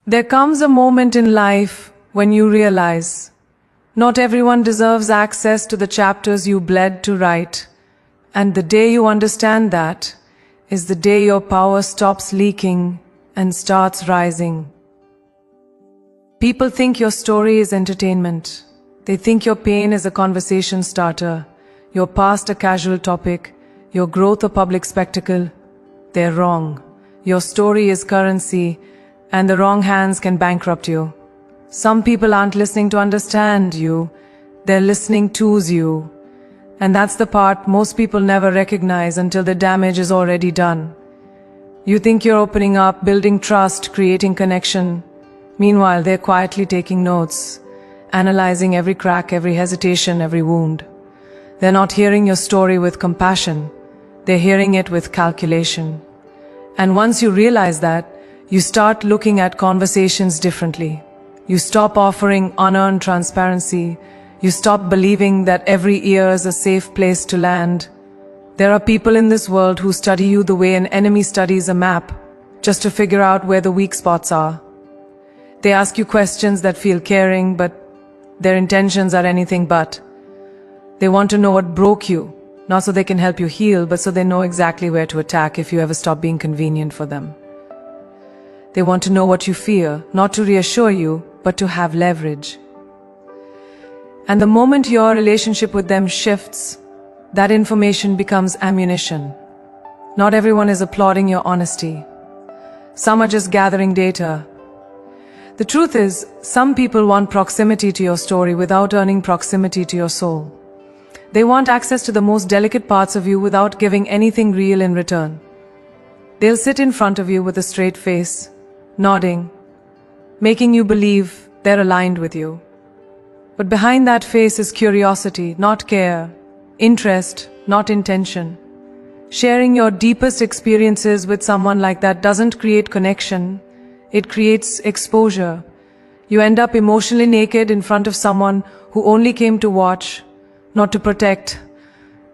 There comes a moment in life when you realize not everyone deserves access to the chapters you bled to write, and the day you understand that is the day your power stops leaking and starts rising. People think your story is entertainment. They think your pain is a conversation starter, your past a casual topic, your growth a public spectacle. They're wrong. Your story is currency, and the wrong hands can bankrupt you. Some people aren't listening to understand you, they're listening to you. And that's the part most people never recognize until the damage is already done. You think you're opening up, building trust, creating connection. Meanwhile, they're quietly taking notes, analyzing every crack, every hesitation, every wound. They're not hearing your story with compassion, they're hearing it with calculation. And once you realize that, you start looking at conversations differently. You stop offering unearned transparency. You stop believing that every ear is a safe place to land. There are people in this world who study you the way an enemy studies a map, just to figure out where the weak spots are. They ask you questions that feel caring, but their intentions are anything but. They want to know what broke you, not so they can help you heal, but so they know exactly where to attack if you ever stop being convenient for them. They want to know what you fear, not to reassure you, but to have leverage. And the moment your relationship with them shifts, that information becomes ammunition. Not everyone is applauding your honesty. Some are just gathering data. The truth is, some people want proximity to your story without earning proximity to your soul. They want access to the most delicate parts of you without giving anything real in return. They'll sit in front of you with a straight face, nodding, making you believe they're aligned with you. But behind that face is curiosity, not care, interest, not intention. Sharing your deepest experiences with someone like that doesn't create connection, it creates exposure. You end up emotionally naked in front of someone who only came to watch, not to protect.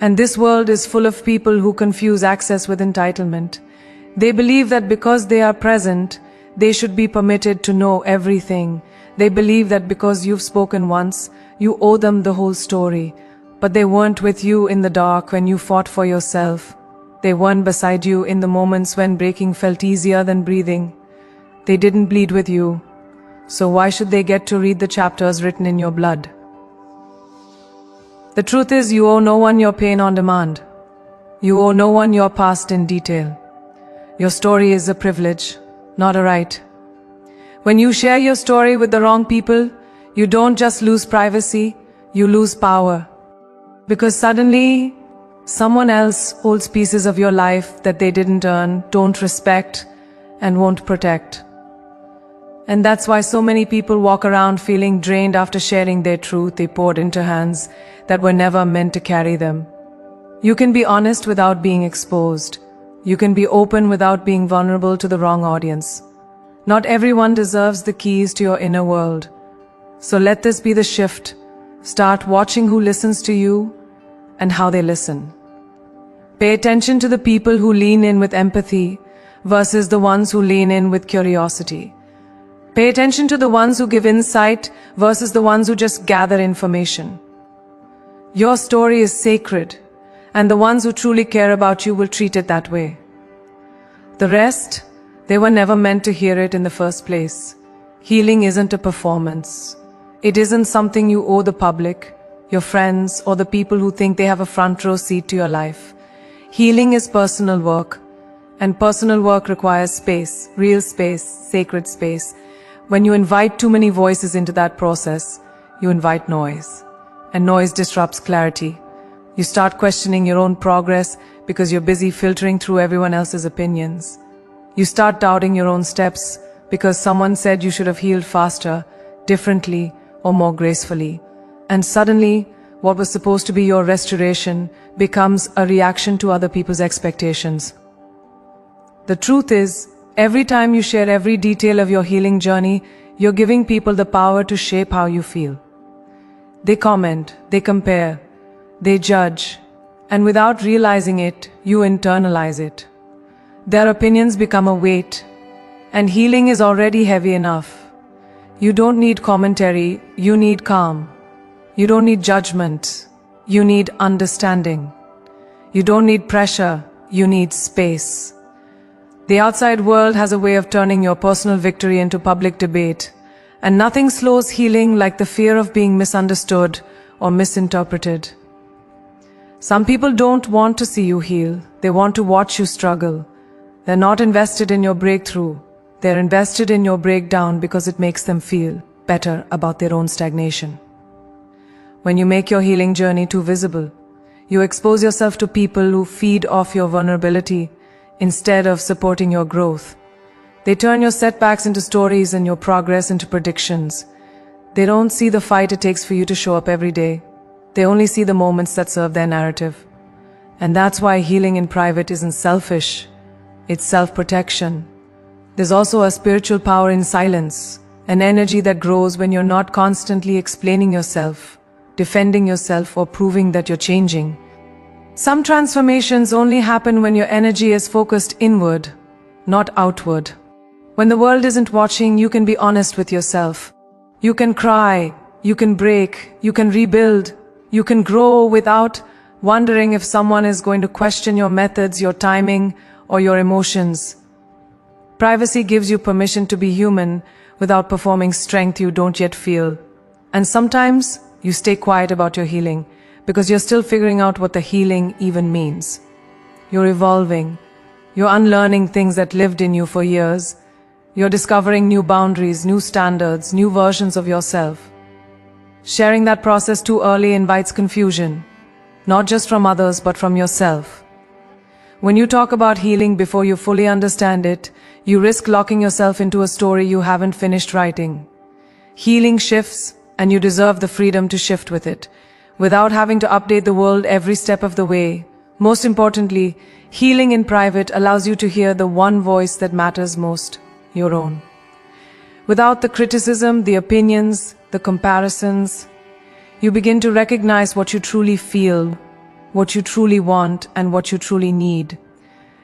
And this world is full of people who confuse access with entitlement. They believe that because they are present, they should be permitted to know everything. They believe that because you've spoken once, you owe them the whole story. But they weren't with you in the dark when you fought for yourself. They weren't beside you in the moments when breaking felt easier than breathing. They didn't bleed with you. So why should they get to read the chapters written in your blood? The truth is, you owe no one your pain on demand. You owe no one your past in detail. Your story is a privilege, not a right. When you share your story with the wrong people, you don't just lose privacy, you lose power. Because suddenly, someone else holds pieces of your life that they didn't earn, don't respect, and won't protect. And that's why so many people walk around feeling drained after sharing their truth they poured into hands that were never meant to carry them. You can be honest without being exposed. You can be open without being vulnerable to the wrong audience. Not everyone deserves the keys to your inner world. So let this be the shift. Start watching who listens to you and how they listen. Pay attention to the people who lean in with empathy versus the ones who lean in with curiosity. Pay attention to the ones who give insight versus the ones who just gather information. Your story is sacred, and the ones who truly care about you will treat it that way. The rest, they were never meant to hear it in the first place. Healing isn't a performance. It isn't something you owe the public, your friends, or the people who think they have a front row seat to your life. Healing is personal work, and personal work requires space, real space, sacred space. When you invite too many voices into that process, you invite noise. And noise disrupts clarity. You start questioning your own progress because you're busy filtering through everyone else's opinions. You start doubting your own steps because someone said you should have healed faster, differently, or more gracefully. And suddenly, what was supposed to be your restoration becomes a reaction to other people's expectations. The truth is, every time you share every detail of your healing journey, you're giving people the power to shape how you feel. They comment, they compare, they judge, and without realizing it, you internalize it. Their opinions become a weight, And healing is already heavy enough. You don't need commentary, you need calm. You don't need judgment, you need understanding. You don't need pressure, you need space. The outside world has a way of turning your personal victory into public debate, and nothing slows healing like the fear of being misunderstood or misinterpreted. Some people don't want to see you heal, they want to watch you struggle. They're not invested in your breakthrough, they're invested in your breakdown because it makes them feel better about their own stagnation. When you make your healing journey too visible, you expose yourself to people who feed off your vulnerability instead of supporting your growth. They turn your setbacks into stories and your progress into predictions. They don't see the fight it takes for you to show up every day. They only see the moments that serve their narrative. And that's why healing in private isn't selfish. It's self-protection. There's also a spiritual power in silence, an energy that grows when you're not constantly explaining yourself, defending yourself, or proving that you're changing. Some transformations only happen when your energy is focused inward, not outward. When the world isn't watching, you can be honest with yourself. You can cry, you can break, you can rebuild, you can grow without wondering if someone is going to question your methods, your timing, or your emotions. Privacy gives you permission to be human without performing strength you don't yet feel. And sometimes you stay quiet about your healing because you're still figuring out what the healing even means. You're evolving. You're unlearning things that lived in you for years. You're discovering new boundaries, new standards, new versions of yourself. Sharing that process too early invites confusion, not just from others but from yourself. When you talk about healing before you fully understand it, you risk locking yourself into a story you haven't finished writing. Healing shifts, and you deserve the freedom to shift with it, without having to update the world every step of the way. Most importantly, healing in private allows you to hear the one voice that matters most, your own. Without the criticism, the opinions, the comparisons, you begin to recognize what you truly feel, what you truly want, and what you truly need.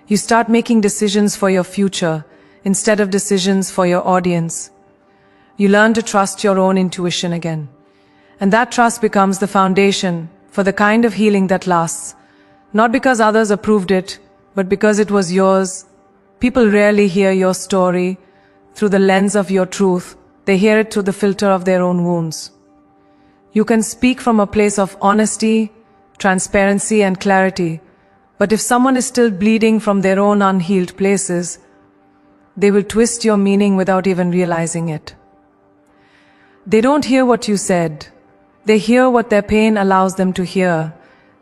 You start making decisions for your future instead of decisions for your audience. You learn to trust your own intuition again. And that trust becomes the foundation for the kind of healing that lasts, not because others approved it, but because it was yours. People rarely hear your story through the lens of your truth. They hear it through the filter of their own wounds. You can speak from a place of honesty, transparency, and clarity, but if someone is still bleeding from their own unhealed places, they will twist your meaning without even realizing it. They don't hear what you said. They hear what their pain allows them to hear.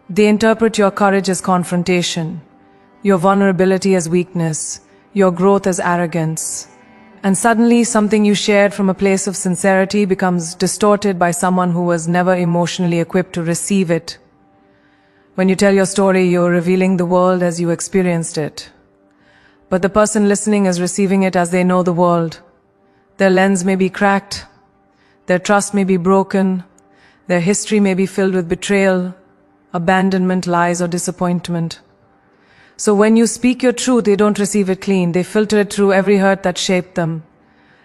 They interpret your courage as confrontation, your vulnerability as weakness, your growth as arrogance. And suddenly something you shared from a place of sincerity becomes distorted by someone who was never emotionally equipped to receive it. When you tell your story, you're revealing the world as you experienced it. But the person listening is receiving it as they know the world. Their lens may be cracked, their trust may be broken, their history may be filled with betrayal, abandonment, lies, or disappointment. So when you speak your truth, they don't receive it clean. They filter it through every hurt that shaped them.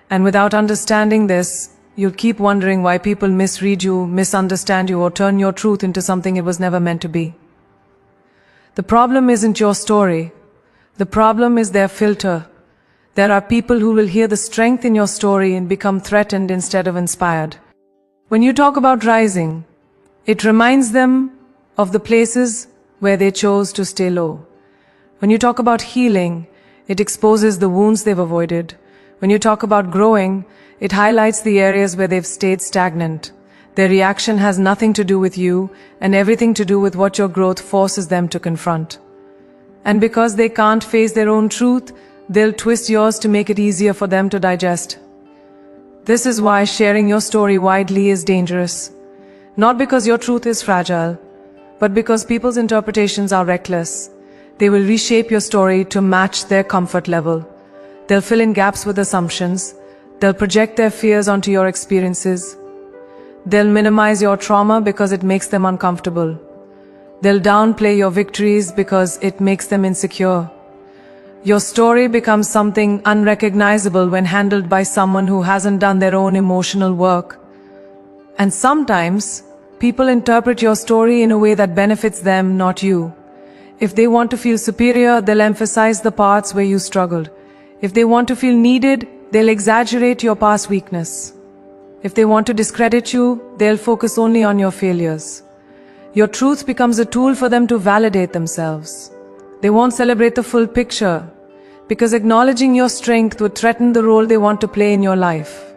And without understanding this, you'll keep wondering why people misread you, misunderstand you, or turn your truth into something it was never meant to be. The problem isn't your story. The problem is their filter. There are people who will hear the strength in your story and become threatened instead of inspired. When you talk about rising, it reminds them of the places where they chose to stay low. When you talk about healing, it exposes the wounds they've avoided. When you talk about growing, it highlights the areas where they've stayed stagnant. Their reaction has nothing to do with you and everything to do with what your growth forces them to confront. And because they can't face their own truth, they'll twist yours to make it easier for them to digest. This is why sharing your story widely is dangerous. Not because your truth is fragile, but because people's interpretations are reckless. They will reshape your story to match their comfort level. They'll fill in gaps with assumptions. They'll project their fears onto your experiences. They'll minimize your trauma because it makes them uncomfortable. They'll downplay your victories because it makes them insecure. Your story becomes something unrecognizable when handled by someone who hasn't done their own emotional work. And sometimes, people interpret your story in a way that benefits them, not you. If they want to feel superior, they'll emphasize the parts where you struggled. If they want to feel needed, they'll exaggerate your past weakness. If they want to discredit you, they'll focus only on your failures. Your truth becomes a tool for them to validate themselves. They won't celebrate the full picture, because acknowledging your strength would threaten the role they want to play in your life.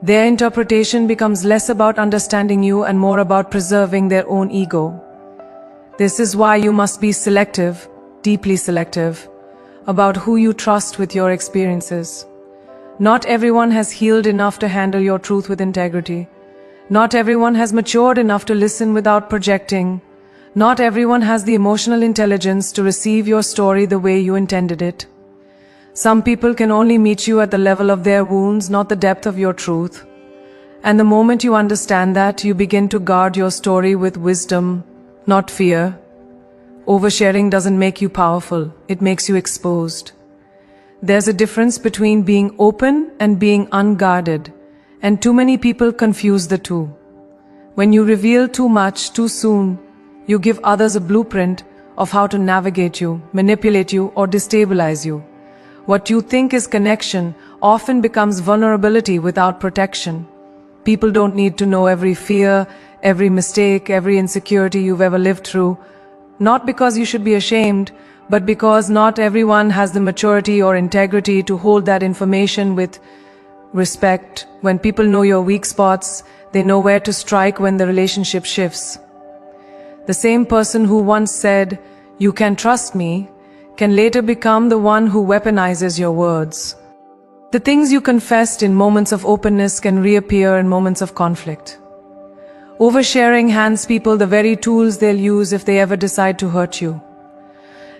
Their interpretation becomes less about understanding you and more about preserving their own ego. This is why you must be selective, deeply selective, about who you trust with your experiences. Not everyone has healed enough to handle your truth with integrity. Not everyone has matured enough to listen without projecting. Not everyone has the emotional intelligence to receive your story the way you intended it. Some people can only meet you at the level of their wounds, not the depth of your truth. And the moment you understand that, you begin to guard your story with wisdom, not fear. Oversharing doesn't make you powerful, it makes you exposed. There's a difference between being open and being unguarded, and too many people confuse the two. When you reveal too much too soon, you give others a blueprint of how to navigate you, manipulate you, or destabilize you. What you think is connection often becomes vulnerability without protection. People don't need to know every fear, every mistake, every insecurity you've ever lived through, not because you should be ashamed, but because not everyone has the maturity or integrity to hold that information with respect. When people know your weak spots, they know where to strike when the relationship shifts. The same person who once said, "You can trust me," can later become the one who weaponizes your words. The things you confessed in moments of openness can reappear in moments of conflict. Oversharing hands people the very tools they'll use if they ever decide to hurt you.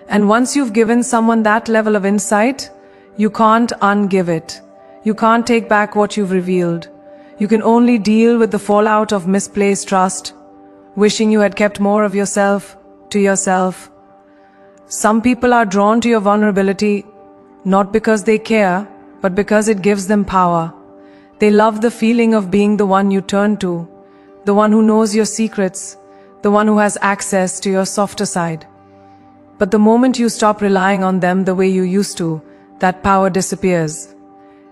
And once you've given someone that level of insight, you can't ungive it. You can't take back what you've revealed. You can only deal with the fallout of misplaced trust, wishing you had kept more of yourself to yourself. Some people are drawn to your vulnerability, not because they care, but because it gives them power. They love the feeling of being the one you turn to, the one who knows your secrets, the one who has access to your softer side. But the moment you stop relying on them the way you used to, that power disappears.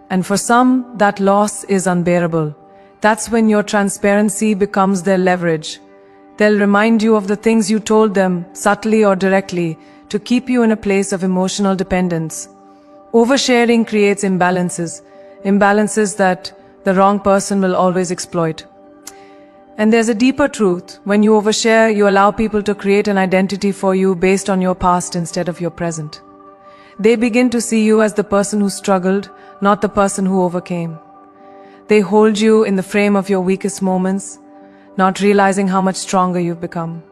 And for some, that loss is unbearable. That's when your transparency becomes their leverage. They'll remind you of the things you told them, subtly or directly, to keep you in a place of emotional dependence. Oversharing creates imbalances that the wrong person will always exploit. And there's a deeper truth. When you overshare, you allow people to create an identity for you based on your past instead of your present. They begin to see you as the person who struggled, not the person who overcame. They hold you in the frame of your weakest moments, not realizing how much stronger you've become.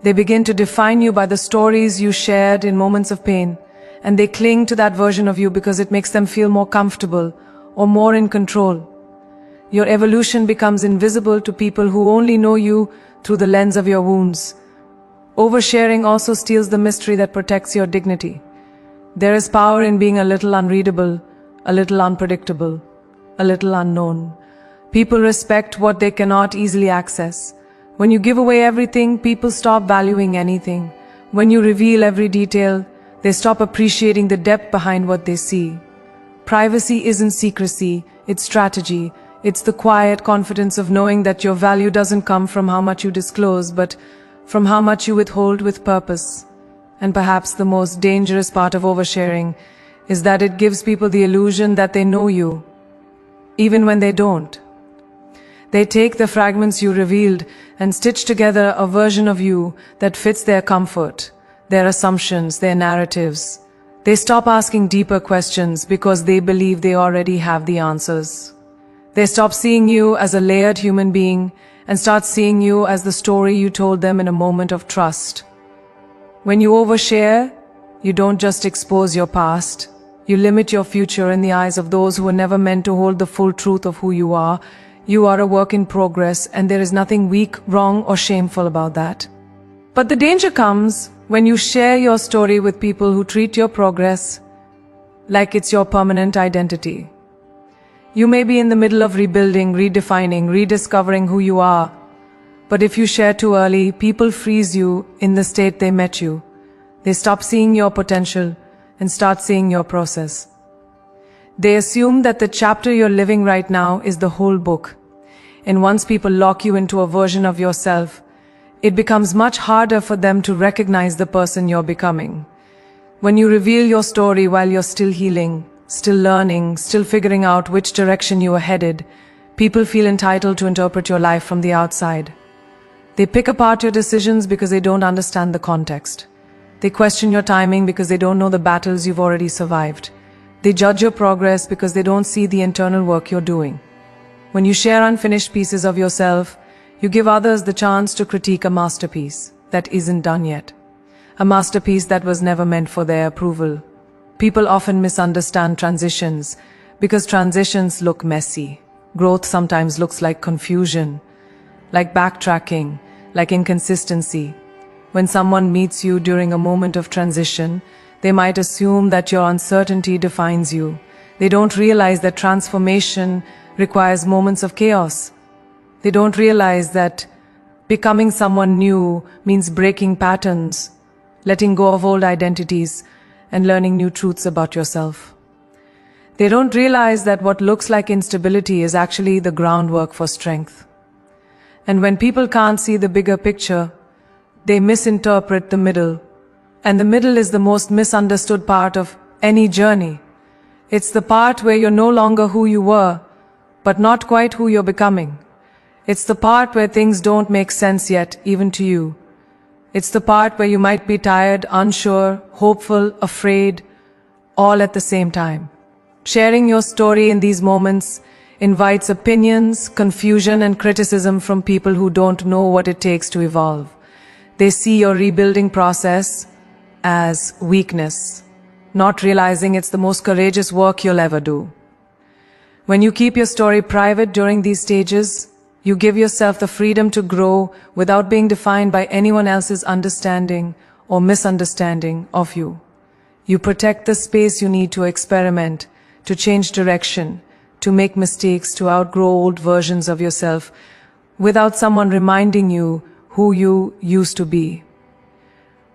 They begin to define you by the stories you shared in moments of pain, and they cling to that version of you because it makes them feel more comfortable or more in control. Your evolution becomes invisible to people who only know you through the lens of your wounds. Oversharing also steals the mystery that protects your dignity. There is power in being a little unreadable, a little unpredictable, a little unknown. People respect what they cannot easily access. When you give away everything, people stop valuing anything. When you reveal every detail, they stop appreciating the depth behind what they see. Privacy isn't secrecy, it's strategy. It's the quiet confidence of knowing that your value doesn't come from how much you disclose, but from how much you withhold with purpose. And perhaps the most dangerous part of oversharing is that it gives people the illusion that they know you, even when they don't. They take the fragments you revealed and stitch together a version of you that fits their comfort, their assumptions, their narratives. They stop asking deeper questions because they believe they already have the answers. They stop seeing you as a layered human being and start seeing you as the story you told them in a moment of trust. When you overshare, you don't just expose your past, you limit your future in the eyes of those who were never meant to hold the full truth of who you are. You are a work in progress, and there is nothing weak, wrong, or shameful about that. But the danger comes When you share your story with people who treat your progress like it's your permanent identity. You may be in the middle of rebuilding, redefining, rediscovering who you are, but if you share too early, people freeze you in the state they met you. They stop seeing your potential and start seeing your process. They assume that the chapter you're living right now is the whole book. And once people lock you into a version of yourself, it becomes much harder for them to recognize the person you're becoming. When you reveal your story while you're still healing, still learning, still figuring out which direction you are headed, people feel entitled to interpret your life from the outside. They pick apart your decisions because they don't understand the context. They question your timing because they don't know the battles you've already survived. They judge your progress because they don't see the internal work you're doing. When you share unfinished pieces of yourself, you give others the chance to critique a masterpiece that isn't done yet. A masterpiece that was never meant for their approval. People often misunderstand transitions because transitions look messy. Growth sometimes looks like confusion, like backtracking, like inconsistency. When someone meets you during a moment of transition, they might assume that your uncertainty defines you. They don't realize that transformation requires moments of chaos. They don't realize that becoming someone new means breaking patterns, letting go of old identities, and learning new truths about yourself. They don't realize that what looks like instability is actually the groundwork for strength. And when people can't see the bigger picture, they misinterpret the middle. And the middle is the most misunderstood part of any journey. It's the part where you're no longer who you were, but not quite who you're becoming. It's the part where things don't make sense yet, even to you. It's the part where you might be tired, unsure, hopeful, afraid, all at the same time. Sharing your story in these moments invites opinions, confusion, and criticism from people who don't know what it takes to evolve. They see your rebuilding process as weakness, not realizing it's the most courageous work you'll ever do. When you keep your story private during these stages, you give yourself the freedom to grow without being defined by anyone else's understanding or misunderstanding of you. You protect the space you need to experiment, to change direction, to make mistakes, to outgrow old versions of yourself without someone reminding you who you used to be.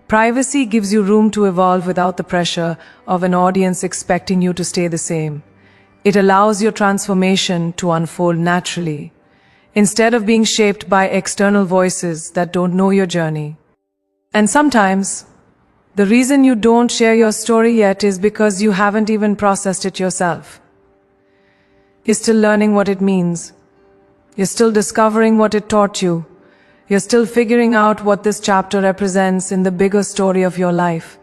Privacy gives you room to evolve without the pressure of an audience expecting you to stay the same. It allows your transformation to unfold naturally, instead of being shaped by external voices that don't know your journey. And sometimes, the reason you don't share your story yet is because you haven't even processed it yourself. You're still learning what it means. You're still discovering what it taught you. You're still figuring out what this chapter represents in the bigger story of your life.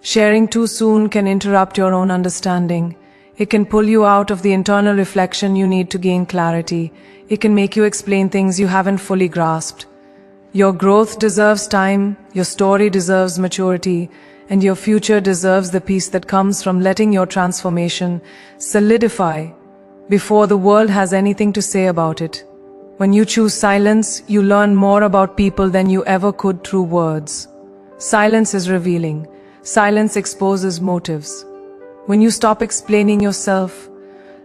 Sharing too soon can interrupt your own understanding. It can pull you out of the internal reflection you need to gain clarity. It can make you explain things you haven't fully grasped. Your growth deserves time, your story deserves maturity, and your future deserves the peace that comes from letting your transformation solidify before the world has anything to say about it. When you choose silence, you learn more about people than you ever could through words. Silence is revealing. Silence exposes motives. When you stop explaining yourself,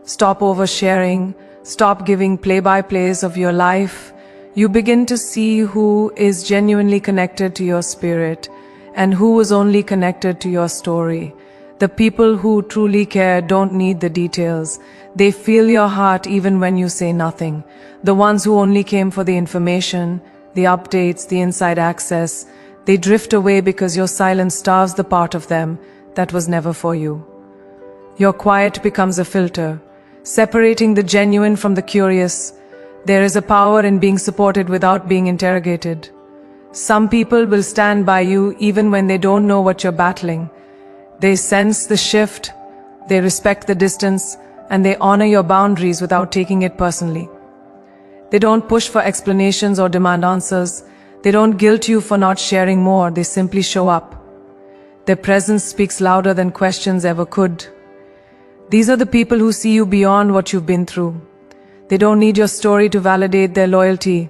stop oversharing, stop giving play-by-plays of your life, you begin to see who is genuinely connected to your spirit and who is only connected to your story. The people who truly care don't need the details. They feel your heart even when you say nothing. The ones who only came for the information, the updates, the inside access, they drift away because your silence starves the part of them that was never for you. Your quiet becomes a filter, separating the genuine from the curious. There is a power in being supported without being interrogated. Some people will stand by you even when they don't know what you're battling. They sense the shift, they respect the distance, and they honor your boundaries without taking it personally. They don't push for explanations or demand answers. They don't guilt you for not sharing more, they simply show up. Their presence speaks louder than questions ever could. These are the people who see you beyond what you've been through. They don't need your story to validate their loyalty.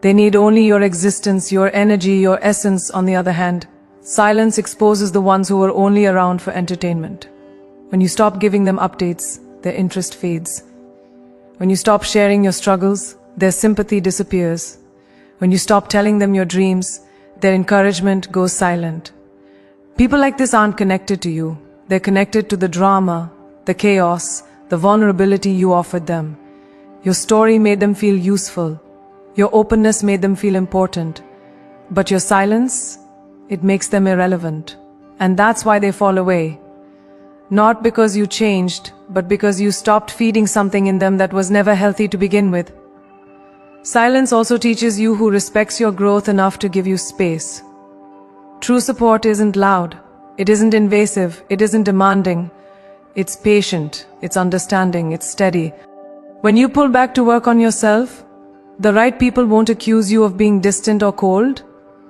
They need only your existence, your energy, your essence, on the other hand. Silence exposes the ones who are only around for entertainment. When you stop giving them updates, their interest fades. When you stop sharing your struggles, their sympathy disappears. When you stop telling them your dreams, their encouragement goes silent. People like this aren't connected to you. They're connected to the drama, the chaos, the vulnerability you offered them. Your story made them feel useful. Your openness made them feel important. But your silence, it makes them irrelevant. And that's why they fall away. Not because you changed, but because you stopped feeding something in them that was never healthy to begin with. Silence also teaches you who respects your growth enough to give you space. True support isn't loud. It isn't invasive. It isn't demanding. It's patient. It's understanding. It's steady. When you pull back to work on yourself, the right people won't accuse you of being distant or cold.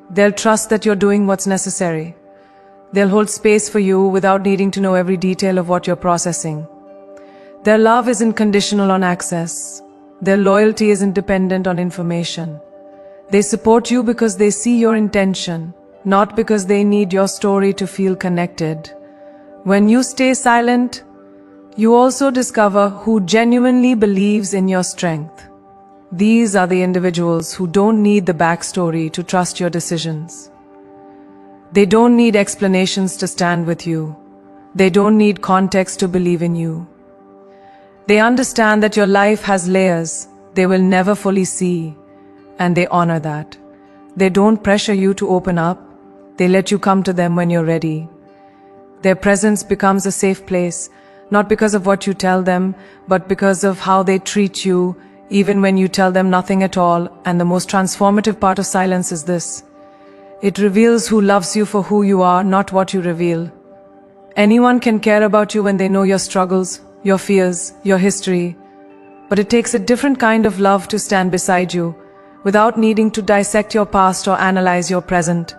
They'll trust that you're doing what's necessary. They'll hold space for you without needing to know every detail of what you're processing. Their love isn't conditional on access. Their loyalty isn't dependent on information. They support you because they see your intention, not because they need your story to feel connected. When you stay silent, you also discover who genuinely believes in your strength. These are the individuals who don't need the backstory to trust your decisions. They don't need explanations to stand with you. They don't need context to believe in you. They understand that your life has layers they will never fully see, and they honor that. They don't pressure you to open up. They let you come to them when you're ready. Their presence becomes a safe place, not because of what you tell them, but because of how they treat you, even when you tell them nothing at all. And the most transformative part of silence is this. It reveals who loves you for who you are, not what you reveal. Anyone can care about you when they know your struggles, your fears, your history. But it takes a different kind of love to stand beside you, without needing to dissect your past or analyze your present.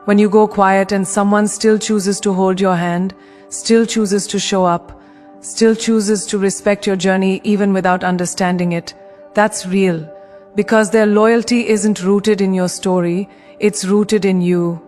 When you go quiet and someone still chooses to hold your hand, still chooses to show up, still chooses to respect your journey even without understanding it, that's real. Because their loyalty isn't rooted in your story, it's rooted in you.